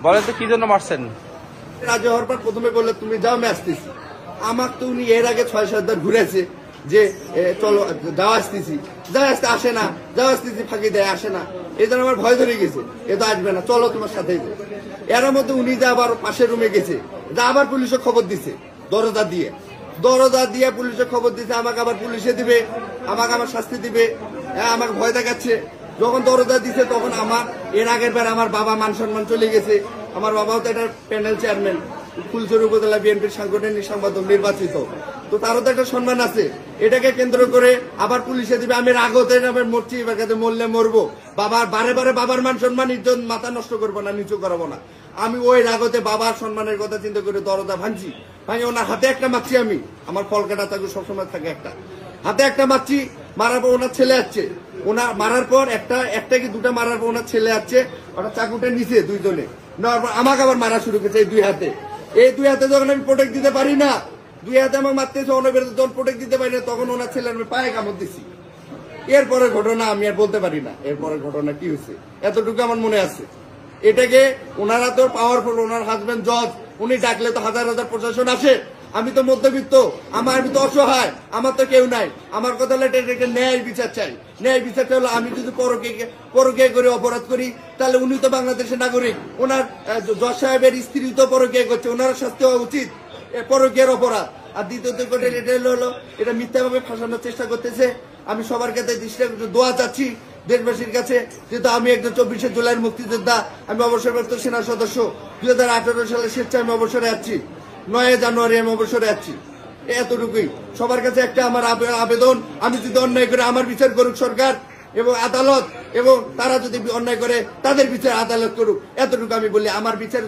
বলেন তো কি জন্য মারছেন? রাজি হওয়ার পর প্রথমে বললে তুমি যাও, আমি আসতেছি। আমার তো উনি এর আগে 6-7 বার ঘুরেছে যে চলো যাও আসতেছি, যাও আসতে আসে না, যাও আসতেছি ফাঁকি দেয়, আসে না। এই জন্য আমার ভয় ধরে গেছে, এ তো আসবে না, চলো তোমার সাথে। এর মধ্যে উনি যা আবার পাশের রুমে গেছে, যা আবার পুলিশে খবর দিছে, দরজা দিয়ে পুলিশে খবর দিছে, আমাকে আবার পুলিশে দিবে, আমাকে আবার শাস্তি দিবে, আমাকে ভয় দেখাচ্ছে। যখন দরজা দিছে তখন আমার এর আগের বার আমার বাবা মান সম্মান চলে গেছে। আমার বাবাও তো একটা প্যানেল চেয়ারম্যান, ফুলছড়ি উপজেলা বিএনপির সাংগঠনিক সম্পাদক নির্বাচিত, তো তারও তো একটা সম্মান আছে। এটাকে কেন্দ্র করে আবার পুলিশে দিবে, আমি রাগতে মরছি, এবার কাছে মরলে মরবো। বাবার বারে বারে বাবার মান সম্মান ইজ্জত মাথা নষ্ট করবো না, নিচু করাবো না। আমি ওই রাগতে বাবার সম্মানের কথা চিন্তা করে দরজা ভাঙছি, ওনার হাতে একটা মারছি। আমি আমার ফলকাটা থাকে সবসময় থাকে একটা হাতে একটা মারছি। মারার পর ওনার ছেলে আসছে, ওনার মারার পর একটা কি দুটা মারার পর ওনার ছেলে আসছে, ওটা চাকুটা নিচে দুইজনে নেওয়ার পর আমাকে আবার মারা শুরু করেছে এই দুই হাতে। যখন আমি প্রোটেক্ট দিতে পারি না, দুই হাতে আমাকে মারতেছে, যখন প্রোটেক্ট দিতে পারি না তখন ওনার ছেলে আমি পায়ে কামড় দিচ্ছি। এরপরের ঘটনা আমি আর বলতে পারি না, এরপরের ঘটনা কি হয়েছে এতটুকু আমার মনে আছে। এটাকে ওনারা তো পাওয়ারফুল, ওনার হাজবেন্ড জজ, উনি ডাকলে তো হাজার হাজার প্রশাসন আসে। আমি তো মধ্যবিত্ত, আমি তো অসহায়, আমার তো কেউ নাই। আমার কথা হলো এটা ন্যায় বিচার চাই। ন্যায় বিচারটা হলো, আমি যদি পরকীয়া করে অপরাধ করি তাহলে উনি তো বাংলাদেশের নাগরিক, ওনার জজ সাহেবের স্ত্রী তো পরকীয়া করছে, ওনার শাস্তি হওয়া উচিত, পরকীয়ার অপরাধ। আর দ্বিতীয়ত এটা হলো এটা মিথ্যাভাবে ফাঁসানোর চেষ্টা করতেছে। আমি সবার কাছে দোয়া চাচ্ছি দেশবাসীর কাছে, যেহেতু আমি একজন 24শে জুলাইয়ের মুক্তিযোদ্ধা, আমি অবসরপ্রাপ্ত সেনা সদস্য, 2018 সালে স্বেচ্ছায় আমি অবসরে যাচ্ছি, 9 জানুয়ারি আমি অবসরে যাচ্ছি। এতটুকুই সবার কাছে একটা আমার আবেদন, আমি যদি অন্যায় করে আমার বিচার করুক সরকার এবং আদালত, এবং তারা যদি অন্যায় করে তাদের বিচার আদালত করুক। এতটুকু আমি বলি, আমার বিচার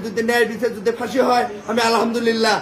যদি ন্যায় বিচার যদি ফাঁসি হয়, আমি আলহামদুলিল্লাহ।